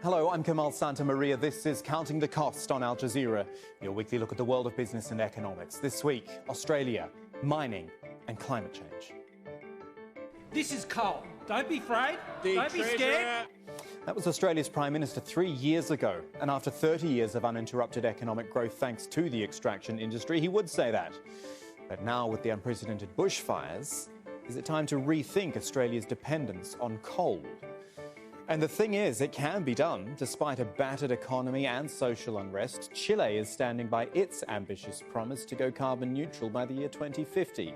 Hello, I'm Kamal Santamaria. This is Counting the Cost on Al Jazeera, your weekly look at the world of business and economics. This week, Australia, mining and climate change. This is coal. Don't be afraid. Don't be scared. That was Australia's Prime Minister 3 years ago. And after 30 years of uninterrupted economic growth thanks to the extraction industry, he would say that. But now, with the unprecedented bushfires, is it time to rethink Australia's dependence on coal? And the thing is, it can be done. Despite a battered economy and social unrest, Chile is standing by its ambitious promise to go carbon neutral by the year 2050.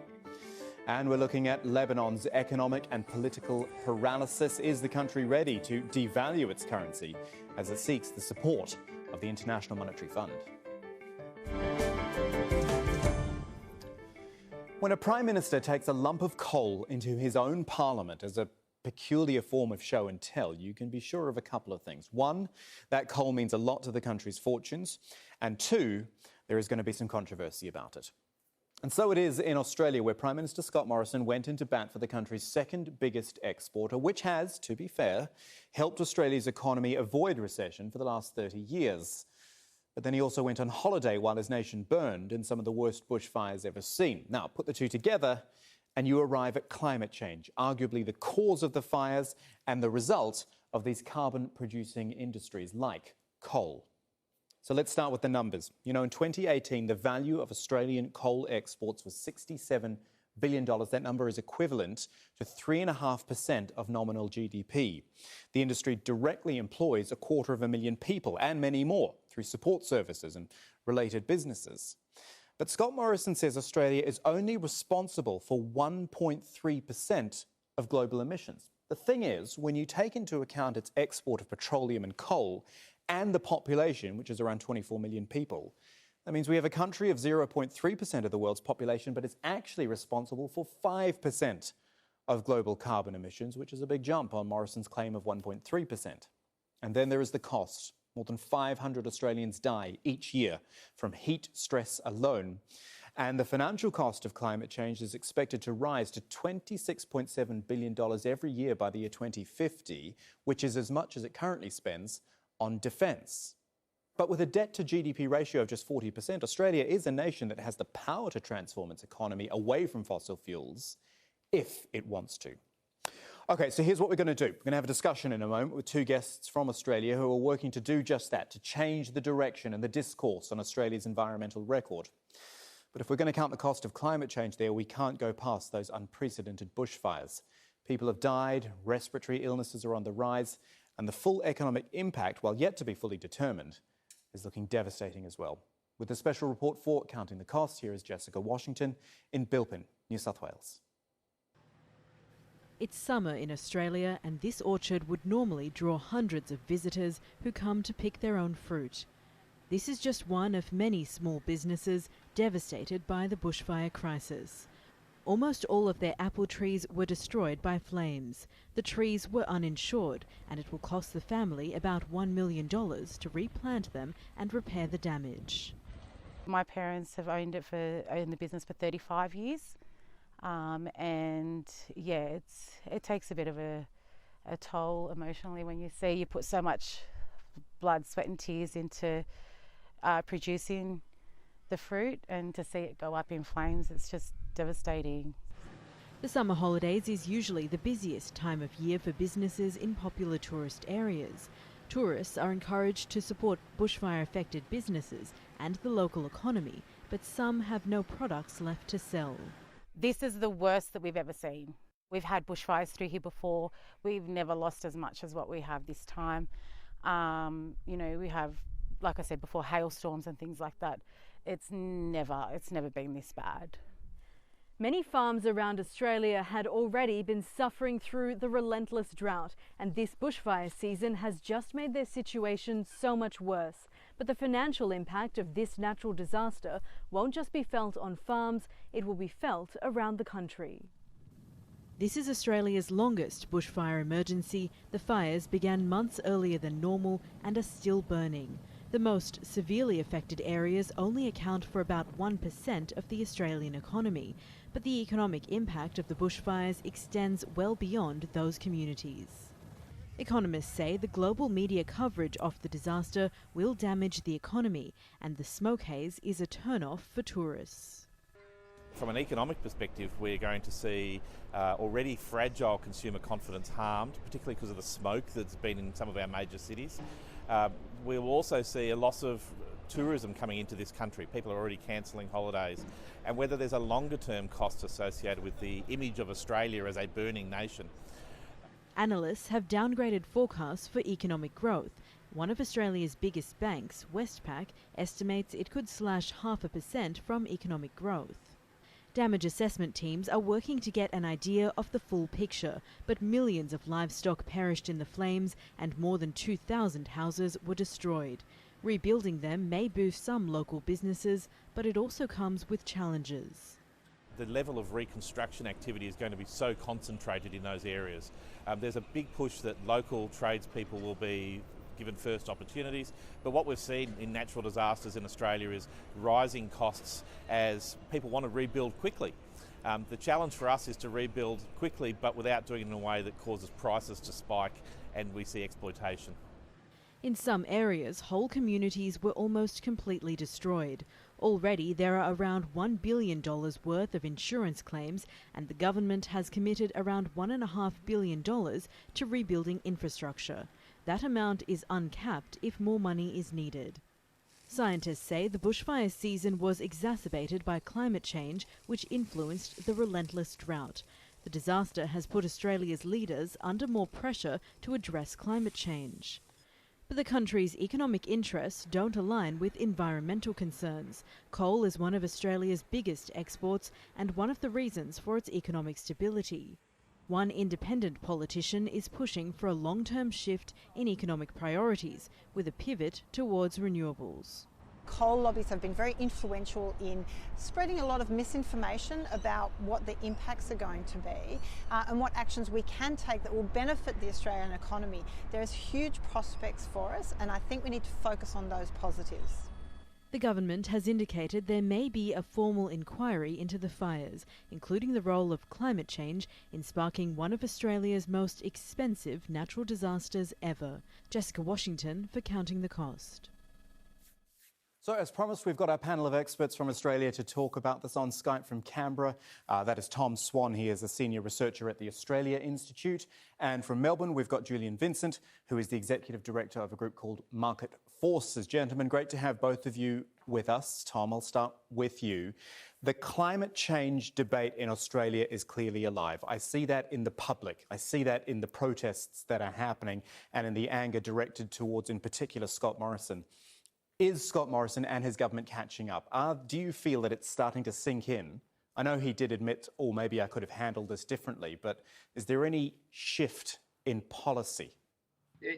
And we're looking at Lebanon's economic and political paralysis. Is the country ready to devalue its currency as it seeks the support of the International Monetary Fund? When a Prime Minister takes a lump of coal into his own parliament as a peculiar form of show and tell, you can be sure of a couple of things. One, that coal means a lot to the country's fortunes. And two, there is going to be some controversy about it. And so it is in Australia, where Prime Minister Scott Morrison went into bat for the country's second biggest exporter, which has, to be fair, helped Australia's economy avoid recession for the last 30 years. But then he also went on holiday while his nation burned in some of the worst bushfires ever seen. Now, put the two together and you arrive at climate change, arguably the cause of the fires and the result of these carbon-producing industries like coal. So let's start with the numbers. You know, in 2018, the value of Australian coal exports was $67 billion. That number is equivalent to 3.5% of nominal GDP. The industry directly employs 250,000 people and many more through support services and related businesses. But Scott Morrison says Australia is only responsible for 1.3% of global emissions. The thing is, when you take into account its export of petroleum and coal and the population, which is around 24 million people, that means we have a country of 0.3% of the world's population, but it's actually responsible for 5% of global carbon emissions, which is a big jump on Morrison's claim of 1.3%. And then there is the cost. More than 500 Australians die each year from heat stress alone. And the financial cost of climate change is expected to rise to $26.7 billion every year by the year 2050, which is as much as it currently spends on defence. But with a debt to GDP ratio of just 40%, Australia is a nation that has the power to transform its economy away from fossil fuels if it wants to. OK, so here's what we're going to do. We're going to have a discussion in a moment with two guests from Australia who are working to do just that, to change the direction and the discourse on Australia's environmental record. But if we're going to count the cost of climate change there, we can't go past those unprecedented bushfires. People have died, respiratory illnesses are on the rise, and the full economic impact, while yet to be fully determined, is looking devastating as well. With a special report for Counting the Costs, here is Jessica Washington in Bilpin, New South Wales. It's summer in Australia, and this orchard would normally draw hundreds of visitors who come to pick their own fruit. This is just one of many small businesses devastated by the bushfire crisis. Almost all of their apple trees were destroyed by flames. The trees were uninsured, and it will cost the family about $1 million to replant them and repair the damage. My parents have owned the business for 35 years. And yeah, it takes a bit of a toll emotionally when you see you put so much blood, sweat and tears into producing the fruit, and to see it go up in flames, it's just devastating. The summer holidays is usually the busiest time of year for businesses in popular tourist areas. Tourists are encouraged to support bushfire-affected businesses and the local economy, but some have no products left to sell. This is the worst that we've ever seen. We've had bushfires through here before. We've never lost as much as what we have this time. You know, we have, like I said before, hailstorms and things like that. It's never been this bad. Many farms around Australia had already been suffering through the relentless drought, and this bushfire season has just made their situation so much worse. But the financial impact of this natural disaster won't just be felt on farms, it will be felt around the country. This is Australia's longest bushfire emergency. The fires began months earlier than normal and are still burning. The most severely affected areas only account for about 1% of the Australian economy, but the economic impact of the bushfires extends well beyond those communities. Economists say the global media coverage of the disaster will damage the economy, and the smoke haze is a turn-off for tourists. From an economic perspective, we're going to see already fragile consumer confidence harmed, particularly because of the smoke that's been in some of our major cities. We will also see a loss of tourism coming into this country. People are already cancelling holidays. And whether there's a longer term cost associated with the image of Australia as a burning nation. Analysts have downgraded forecasts for economic growth. One of Australia's biggest banks, Westpac, estimates it could slash 0.5% from economic growth. Damage assessment teams are working to get an idea of the full picture, but millions of livestock perished in the flames and more than 2,000 houses were destroyed. Rebuilding them may boost some local businesses, but it also comes with challenges. The level of reconstruction activity is going to be so concentrated in those areas. There's a big push that local tradespeople will be given first opportunities, but what we've seen in natural disasters in Australia is rising costs as people want to rebuild quickly. The challenge for us is to rebuild quickly but without doing it in a way that causes prices to spike and we see exploitation. In some areas, whole communities were almost completely destroyed. Already, there are around $1 billion worth of insurance claims, and the government has committed around $1.5 billion to rebuilding infrastructure. That amount is uncapped if more money is needed. Scientists say the bushfire season was exacerbated by climate change, which influenced the relentless drought. The disaster has put Australia's leaders under more pressure to address climate change. But the country's economic interests don't align with environmental concerns. Coal is one of Australia's biggest exports and one of the reasons for its economic stability. One independent politician is pushing for a long-term shift in economic priorities, with a pivot towards renewables. Coal lobbies have been very influential in spreading a lot of misinformation about what the impacts are going to be and what actions we can take that will benefit the Australian economy. There's huge prospects for us, and I think we need to focus on those positives. The government has indicated there may be a formal inquiry into the fires, including the role of climate change in sparking one of Australia's most expensive natural disasters ever. Jessica Washington for Counting the Cost. So, as promised, we've got our panel of experts from Australia to talk about this on Skype from Canberra. That is Tom Swann. He is a senior researcher at the Australia Institute. And from Melbourne, we've got Julian Vincent, who is the executive director of a group called Market Forces. Gentlemen, great to have both of you with us. Tom, I'll start with you. The climate change debate in Australia is clearly alive. I see that in the public. I see that in the protests that are happening and in the anger directed towards, in particular, Scott Morrison. Is Scott Morrison and his government catching up? Do you feel that it's starting to sink in? I know he did admit, oh, maybe I could have handled this differently, but is there any shift in policy?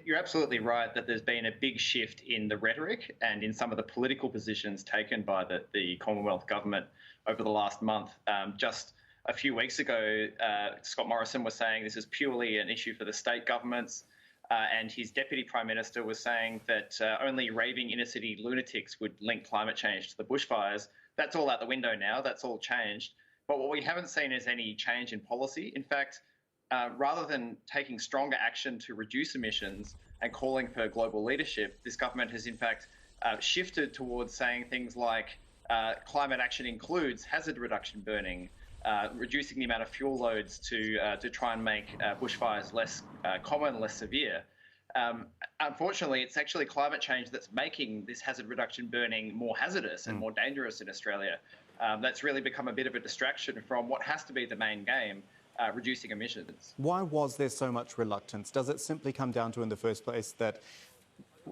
You're absolutely right that there's been a big shift in the rhetoric and in some of the political positions taken by the Commonwealth government over the last month. Just a few weeks ago, Scott Morrison was saying this is purely an issue for the state governments. And his Deputy Prime Minister was saying that only raving inner-city lunatics would link climate change to the bushfires. That's all out the window now. That's all changed. But what we haven't seen is any change in policy. In fact, rather than taking stronger action to reduce emissions and calling for global leadership, this government has, in fact, shifted towards saying things like climate action includes hazard reduction burning, reducing the amount of fuel loads to try and make bushfires less common, less severe. Unfortunately, it's actually climate change that's making this hazard reduction burning more hazardous and more dangerous in Australia. That's really become a bit of a distraction from what has to be the main game, reducing emissions. Why was there so much reluctance? Does it simply come down to, in the first place, that,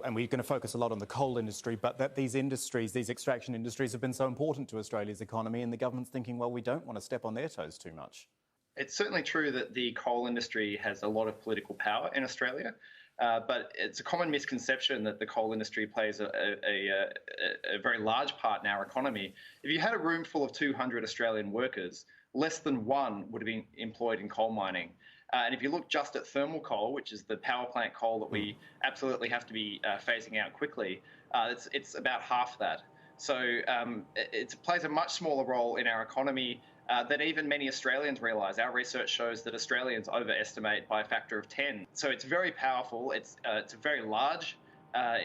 and we're going to focus a lot on the coal industry, but that these industries, these extraction industries, have been so important to Australia's economy, and the government's thinking, well, we don't want to step on their toes too much? It's certainly true that the coal industry has a lot of political power in Australia, but it's a common misconception that the coal industry plays a very large part in our economy. If you had a room full of 200 Australian workers, less than one would have been employed in coal mining. And if you look just at thermal coal, which is the power plant coal that we absolutely have to be phasing out quickly, it's about half that. So it plays a much smaller role in our economy. that even many Australians realise. Our research shows that Australians overestimate by a factor of 10. So it's very powerful. It's very large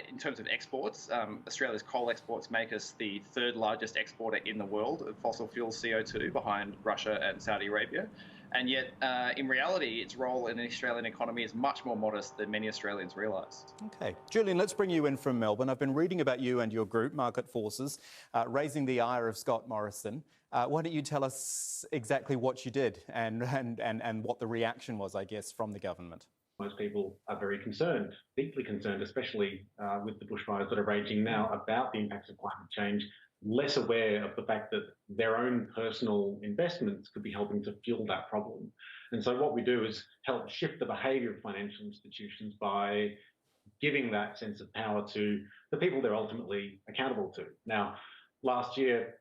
in terms of exports. Australia's coal exports make us the third largest exporter in the world of fossil fuel CO2 behind Russia and Saudi Arabia. And yet, in reality, its role in the Australian economy is much more modest than many Australians realise. OK. Julian, let's bring you in from Melbourne. I've been reading about you and your group, Market Forces, raising the ire of Scott Morrison. Why don't you tell us exactly what you did and what the reaction was, I guess, from the government? Most people are very concerned, deeply concerned, especially with the bushfires that are raging now, about the impacts of climate change, less aware of the fact that their own personal investments could be helping to fuel that problem. And so what we do is help shift the behaviour of financial institutions by giving that sense of power to the people they're ultimately accountable to. Now, last year,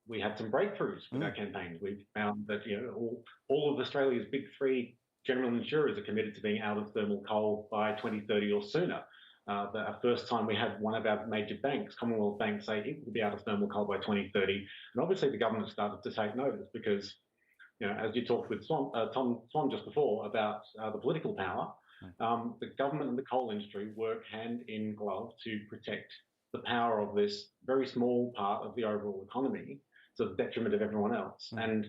we had some breakthroughs with our campaigns. We found that all of Australia's big three general insurers are committed to being out of thermal coal by 2030 or sooner. The first time we had one of our major banks, Commonwealth Bank, say it will be out of thermal coal by 2030. And obviously the government started to take notice because, as you talked with Tom Swann just before about the political power, the government and the coal industry work hand in glove to protect the power of this very small part of the overall economy to the detriment of everyone else. And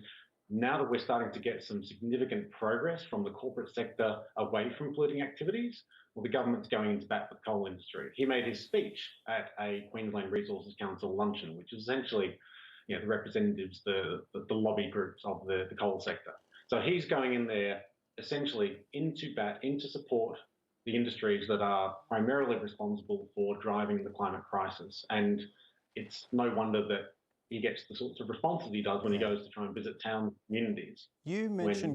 now that we're starting to get some significant progress from the corporate sector away from polluting activities, well, the government's going into bat with the coal industry. He made his speech at a Queensland Resources Council luncheon, which is essentially the representatives, the lobby groups of the coal sector. So he's going in there essentially into bat, into support the industries that are primarily responsible for driving the climate crisis. And it's no wonder that he gets the sorts of responses he does when he goes to try and visit town communities. You mentioned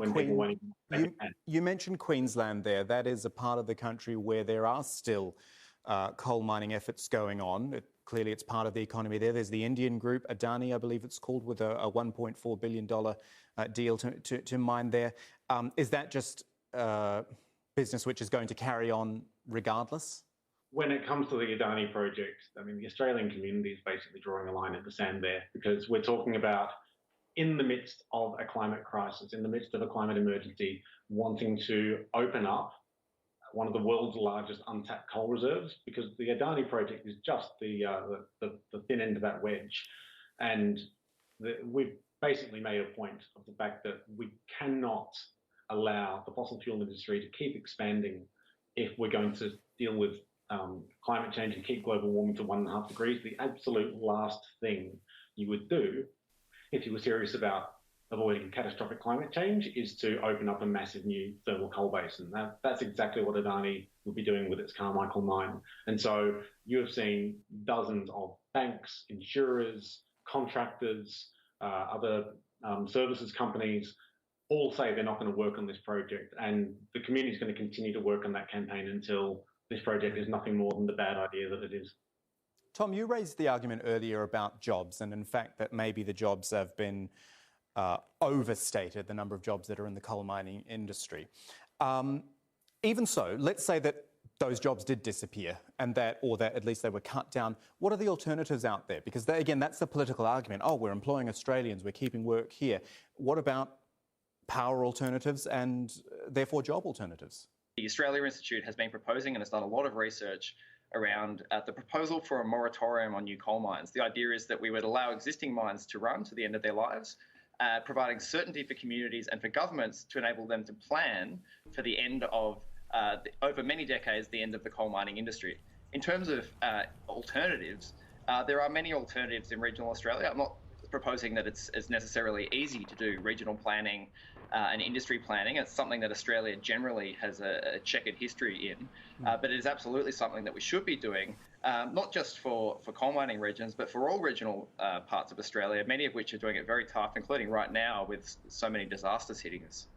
you mentioned Queensland there. That is a part of the country where there are still coal mining efforts going on. Clearly, it's part of the economy there. There's the Indian group, Adani, I believe it's called, with a $1.4 billion deal to mine there. Is that just business which is going to carry on regardless? When it comes to the Adani project, I mean, the Australian community is basically drawing a line in the sand there because we're talking about, in the midst of a climate crisis, in the midst of a climate emergency, wanting to open up one of the world's largest untapped coal reserves, because the Adani project is just the thin end of that wedge. And we've basically made a point of the fact that we cannot allow the fossil fuel industry to keep expanding if we're going to deal with climate change and keep global warming to 1.5 degrees. The absolute last thing you would do if you were serious about avoiding catastrophic climate change is to open up a massive new thermal coal basin. That's exactly what Adani will be doing with its Carmichael mine. And so you have seen dozens of banks, insurers, contractors, other services companies all say they're not going to work on this project. And the community is going to continue to work on that campaign until this project is nothing more than the bad idea that it is. Tom, you raised the argument earlier about jobs and in fact that maybe the jobs have been overstated, the number of jobs that are in the coal mining industry. Even so, let's say that those jobs did disappear and that at least they were cut down. What are the alternatives out there? Because again, that's the political argument. Oh, we're employing Australians, we're keeping work here. What about power alternatives and therefore job alternatives? The Australia Institute has been proposing and has done a lot of research around the proposal for a moratorium on new coal mines. The idea is that we would allow existing mines to run to the end of their lives, providing certainty for communities and for governments to enable them to plan for the end of, over many decades, the end of the coal mining industry. In terms of alternatives, there are many alternatives in regional Australia. I'm not proposing that it's necessarily easy to do regional planning and industry planning. It's something that Australia generally has a checkered history in, but it is absolutely something that we should be doing, not just for coal mining regions, but for all regional parts of Australia, many of which are doing it very tough, including right now with so many disasters hitting us.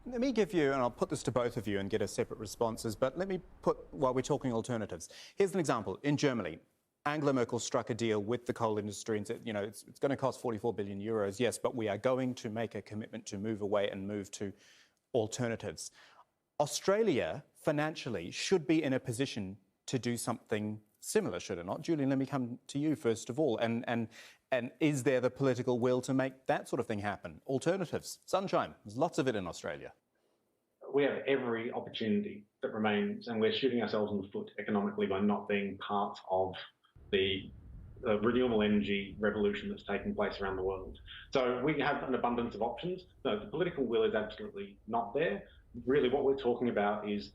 Let me give you, and I'll put this to both of you and get a separate responses, but let me put, while we're talking alternatives, here's an example. In Germany, Angela Merkel struck a deal with the coal industry and said, it's going to cost 44 billion euros, yes, but we are going to make a commitment to move away and move to alternatives. Australia, financially, should be in a position to do something similar, should it not? Julian, let me come to you first of all. And And is there the political will to make that sort of thing happen? Alternatives, sunshine, there's lots of it in Australia. We have every opportunity that remains, and we're shooting ourselves in the foot economically by not being part of the renewable energy revolution that's taking place around the world. So we have an abundance of options. No, the political will is absolutely not there. Really what we're talking about is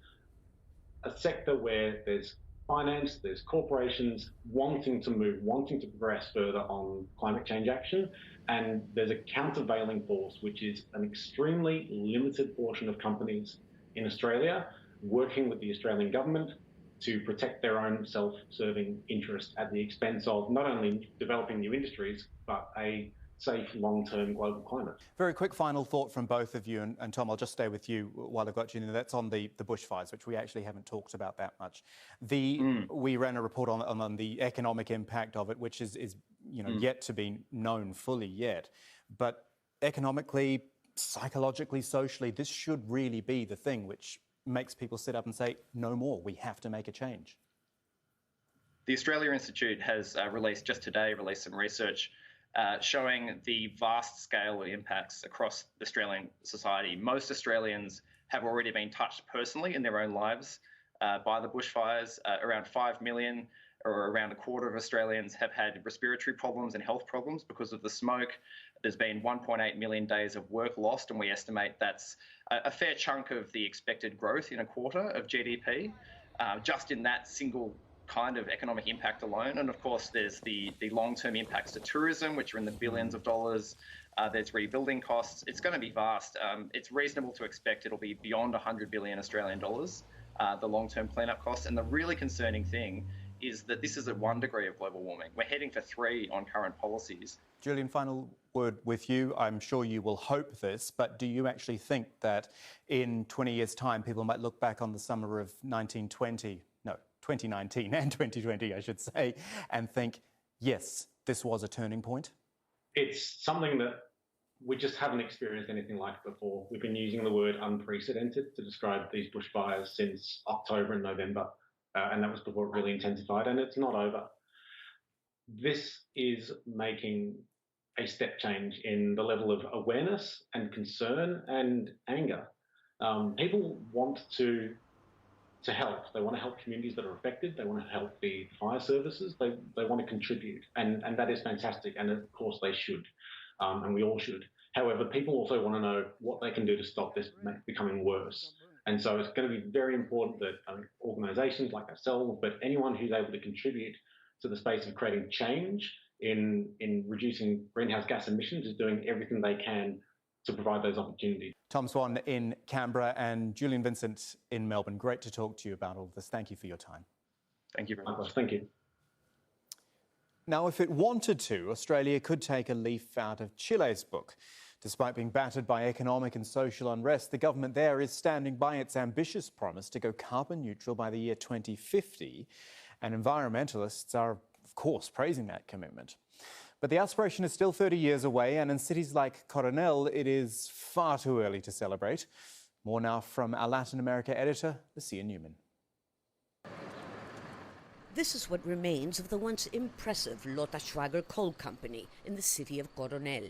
a sector where there's finance, there's corporations wanting to move, wanting to progress further on climate change action, and there's a countervailing force, which is an extremely limited portion of companies in Australia working with the Australian government to protect their own self-serving interest at the expense of not only developing new industries, but a safe long-term global climate. Very quick final thought from both of you, and Tom, I'll just stay with you while I've got you. That's on the bushfires, which we actually haven't talked about that much. We ran a report on the economic impact of it, which is yet to be known fully yet. But economically, psychologically, socially, this should really be the thing which makes people sit up and say, no more, we have to make a change. The Australia Institute has released some research showing the vast scale of impacts across Australian society. Most Australians have already been touched personally in their own lives by the bushfires. Around 5 million, or around a quarter of Australians, have had respiratory problems and health problems because of the smoke. There's been 1.8 million days of work lost, and we estimate that's a fair chunk of the expected growth in a quarter of GDP, just in that single kind of economic impact alone. And of course, there's the long-term impacts to tourism, which are in the billions of dollars. There's rebuilding costs. It's going to be vast. It's reasonable to expect it'll be beyond 100 billion Australian dollars, the long-term cleanup costs. And the really concerning thing is that this is at 1 degree of global warming. We're heading for 3 on current policies. Julian, final word with you. I'm sure you will hope this, but do you actually think that in 20 years' time, people might look back on the summer of 2019 and 2020, I should say, and think, yes, this was a turning point? It's something that we just haven't experienced anything like before. We've been using the word unprecedented to describe these bushfires since October and November, and that was before it really intensified, and it's not over. This is making a step change in the level of awareness and concern and anger. People want to help. They want to help communities that are affected. They want to help the fire services. They want to contribute, and that is fantastic. And of course they should, and we all should. However, people also want to know what they can do to stop this becoming worse. And so it's going to be very important that organisations like ourselves, but anyone who's able to contribute to the space of creating change in reducing greenhouse gas emissions is doing everything they can to provide those opportunities. Tom Swann in Canberra and Julian Vincent in Melbourne. Great to talk to you about all of this. Thank you for your time. Thank you very much. Thank you. Now, if it wanted to, Australia could take a leaf out of Chile's book. Despite being battered by economic and social unrest, the government there is standing by its ambitious promise to go carbon neutral by the year 2050. And environmentalists are, of course, praising that commitment. But the aspiration is still 30 years away, and in cities like Coronel, it is far too early to celebrate. More now from our Latin America editor, Lucia Newman. This is what remains of the once impressive Lota Schwager Coal Company in the city of Coronel.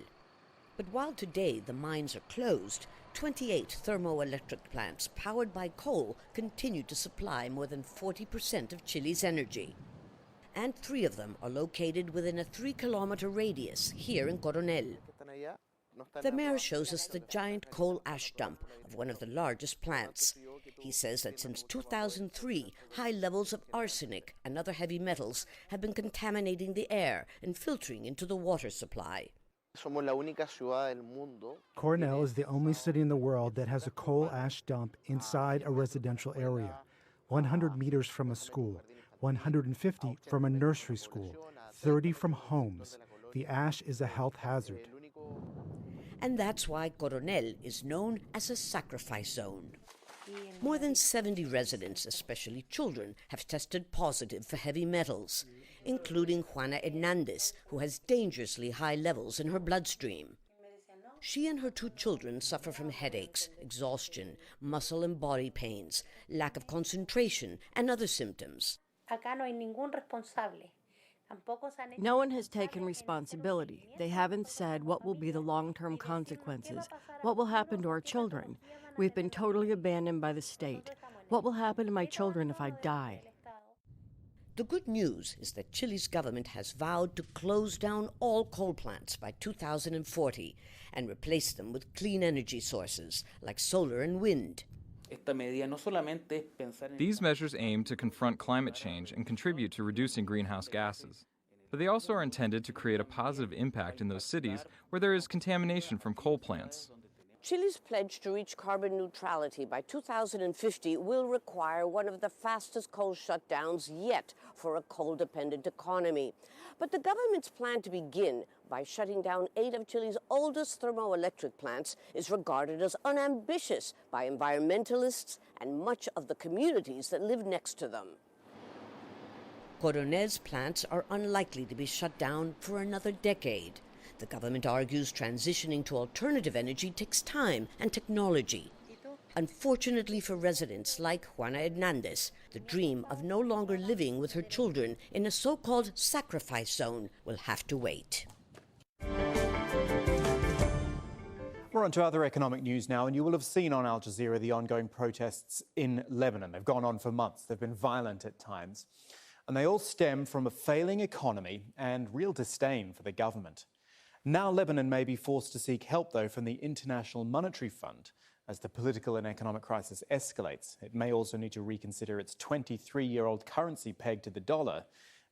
But while today the mines are closed, 28 thermoelectric plants powered by coal continue to supply more than 40% of Chile's energy. And 3 of them are located within a 3-kilometer radius here in Coronel. The mayor shows us the giant coal ash dump of one of the largest plants. He says that since 2003, high levels of arsenic and other heavy metals have been contaminating the air and filtering into the water supply. Coronel is the only city in the world that has a coal ash dump inside a residential area, 100 meters from a school, 150 from a nursery school, 30 from homes. The ash is a health hazard. And that's why Coronel is known as a sacrifice zone. More than 70 residents, especially children, have tested positive for heavy metals, including Juana Hernandez, who has dangerously high levels in her bloodstream. She and her 2 children suffer from headaches, exhaustion, muscle and body pains, lack of concentration, and other symptoms. No one has taken responsibility. They haven't said what will be the long-term consequences, what will happen to our children. We've been totally abandoned by the state. What will happen to my children if I die? The good news is that Chile's government has vowed to close down all coal plants by 2040 and replace them with clean energy sources like solar and wind. These measures aim to confront climate change and contribute to reducing greenhouse gases. But they also are intended to create a positive impact in those cities where there is contamination from coal plants. Chile's pledge to reach carbon neutrality by 2050 will require one of the fastest coal shutdowns yet for a coal-dependent economy. But the government's plan to begin by shutting down 8 of Chile's oldest thermoelectric plants is regarded as unambitious by environmentalists and much of the communities that live next to them. Coronel's plants are unlikely to be shut down for another decade. The government argues transitioning to alternative energy takes time and technology. Unfortunately for residents like Juana Hernandez, the dream of no longer living with her children in a so-called sacrifice zone will have to wait. We're on to other economic news now, and you will have seen on Al Jazeera the ongoing protests in Lebanon. They've gone on for months. They've been violent at times. And they all stem from a failing economy and real disdain for the government. Now Lebanon may be forced to seek help, though, from the International Monetary Fund as the political and economic crisis escalates. It may also need to reconsider its 23-year-old currency pegged to the dollar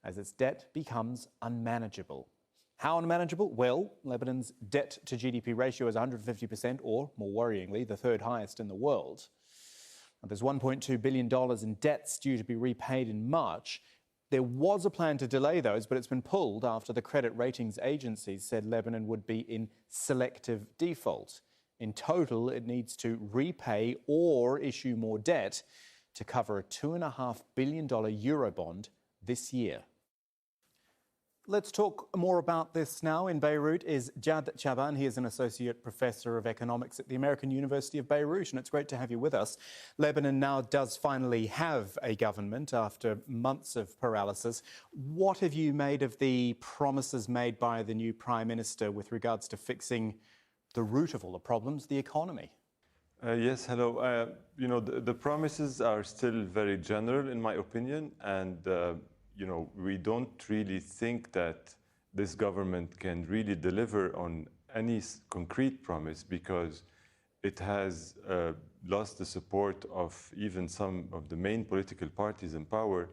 as its debt becomes unmanageable. How unmanageable? Well, Lebanon's debt-to-GDP ratio is 150%, or, more worryingly, the third highest in the world. And there's $1.2 billion in debts due to be repaid in March. There was a plan to delay those, but it's been pulled after the credit ratings agencies said Lebanon would be in selective default. In total, it needs to repay or issue more debt to cover a $2.5 billion Eurobond this year. Let's talk more about this now. In Beirut is Jad Chaban. He is an associate professor of economics at the American University of Beirut, and it's great to have you with us. Lebanon now does finally have a government after months of paralysis. What have you made of the promises made by the new Prime Minister with regards to fixing the root of all the problems, the economy? Yes, hello. The promises are still very general, in my opinion, and we don't really think that this government can really deliver on any concrete promise because it has lost the support of even some of the main political parties in power.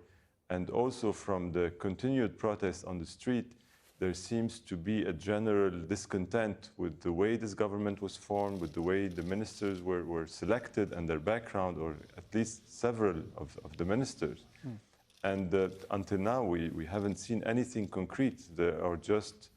And also from the continued protests on the street, there seems to be a general discontent with the way this government was formed, with the way the ministers were selected and their background, or at least several of the ministers. And until now, we haven't seen anything concrete. There are just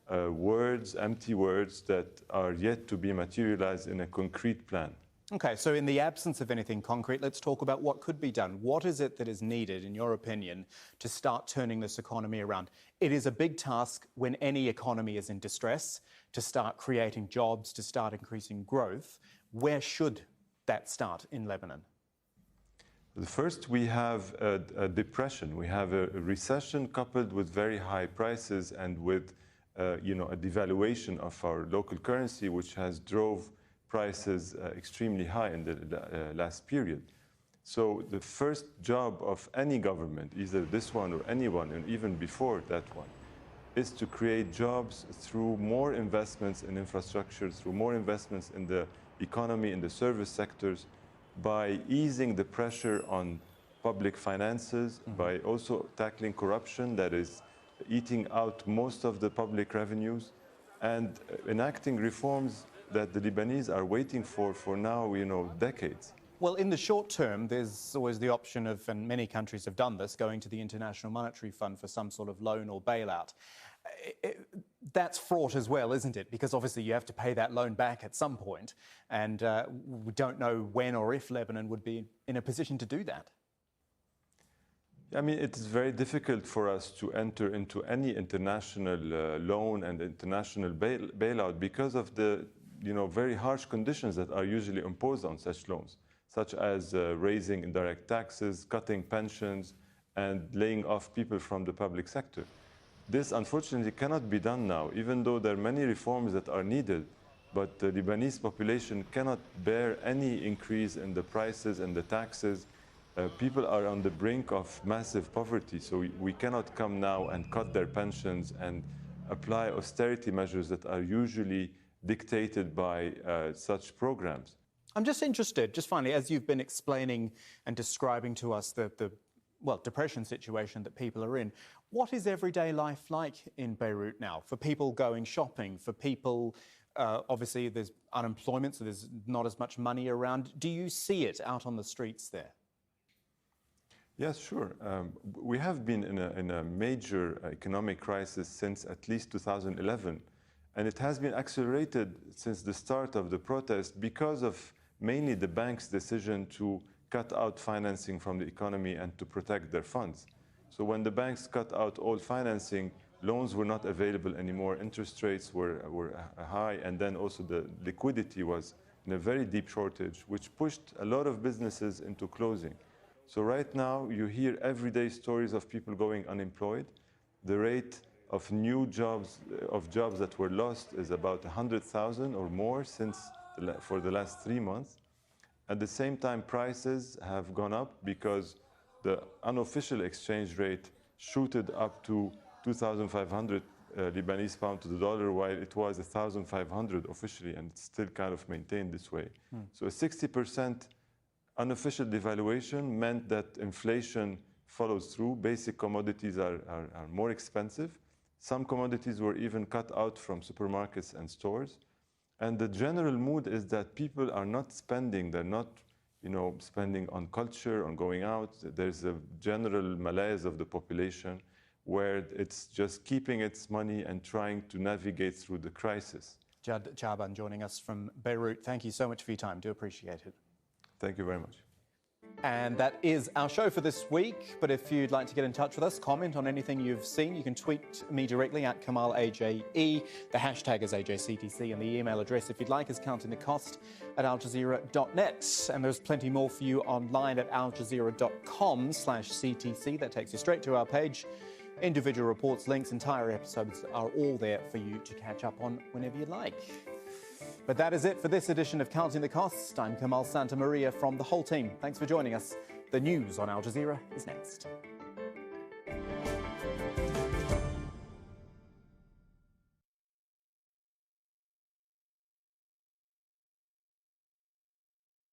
words, empty words that are yet to be materialized in a concrete plan. OK, so in the absence of anything concrete, let's talk about what could be done. What is it that is needed, in your opinion, to start turning this economy around? It is a big task when any economy is in distress, to start creating jobs, to start increasing growth. Where should that start in Lebanon? First, we have a depression. We have a recession coupled with very high prices and with a devaluation of our local currency, which has drove prices extremely high in the last period. So the first job of any government, either this one or anyone, and even before that one, is to create jobs through more investments in infrastructure, through more investments in the economy, in the service sectors, by easing the pressure on public finances, by also tackling corruption that is eating out most of the public revenues, and enacting reforms that the Lebanese are waiting for now, decades. Well, in the short term, there's always the option of, and many countries have done this, going to the International Monetary Fund for some sort of loan or bailout. That's fraught as well, isn't it? Because obviously you have to pay that loan back at some point, and we don't know when or if Lebanon would be in a position to do that. I mean, it is very difficult for us to enter into any international loan and international bailout because of the very harsh conditions that are usually imposed on such loans, such as raising indirect taxes, cutting pensions, and laying off people from the public sector. This, unfortunately, cannot be done now, even though there are many reforms that are needed. But the Lebanese population cannot bear any increase in the prices and the taxes. People are on the brink of massive poverty, so we cannot come now and cut their pensions and apply austerity measures that are usually dictated by such programs. I'm just interested, just finally, as you've been explaining and describing to us the depression situation that people are in, what is everyday life like in Beirut now for people going shopping, for people, obviously there's unemployment, so there's not as much money around. Do you see it out on the streets there? Yes, sure. We have been in a major economic crisis since at least 2011, and it has been accelerated since the start of the protest because of mainly the bank's decision to cut out financing from the economy and to protect their funds. So when the banks cut out all financing, loans were not available anymore, interest rates were high, and then also the liquidity was in a very deep shortage, which pushed a lot of businesses into closing. So right now, you hear everyday stories of people going unemployed. The rate of new jobs, that were lost is about 100,000 or more for the last 3 months. At the same time, prices have gone up because the unofficial exchange rate shooted up to 2,500 Lebanese pound to the dollar, while it was 1,500 officially, and it's still kind of maintained this way. So a 60% unofficial devaluation meant that inflation follows through. Basic commodities are more expensive. Some commodities were even cut out from supermarkets and stores. And the general mood is that people are not spending. They're not, spending on culture, on going out. There's a general malaise of the population where it's just keeping its money and trying to navigate through the crisis. Jad Chaban joining us from Beirut. Thank you so much for your time. Do appreciate it. Thank you very much. And that is our show for this week. But if you'd like to get in touch with us, comment on anything you've seen, you can tweet me directly at KamalAJE. The hashtag is AJCTC, and the email address, if you'd like, is countingthecost@aljazeera.net. And there's plenty more for you online at aljazeera.com/CTC. That takes you straight to our page. Individual reports, links, entire episodes are all there for you to catch up on whenever you'd like. But that is it for this edition of Counting the Cost. I'm Kamal Santamaria from the whole team. Thanks for joining us. The news on Al Jazeera is next.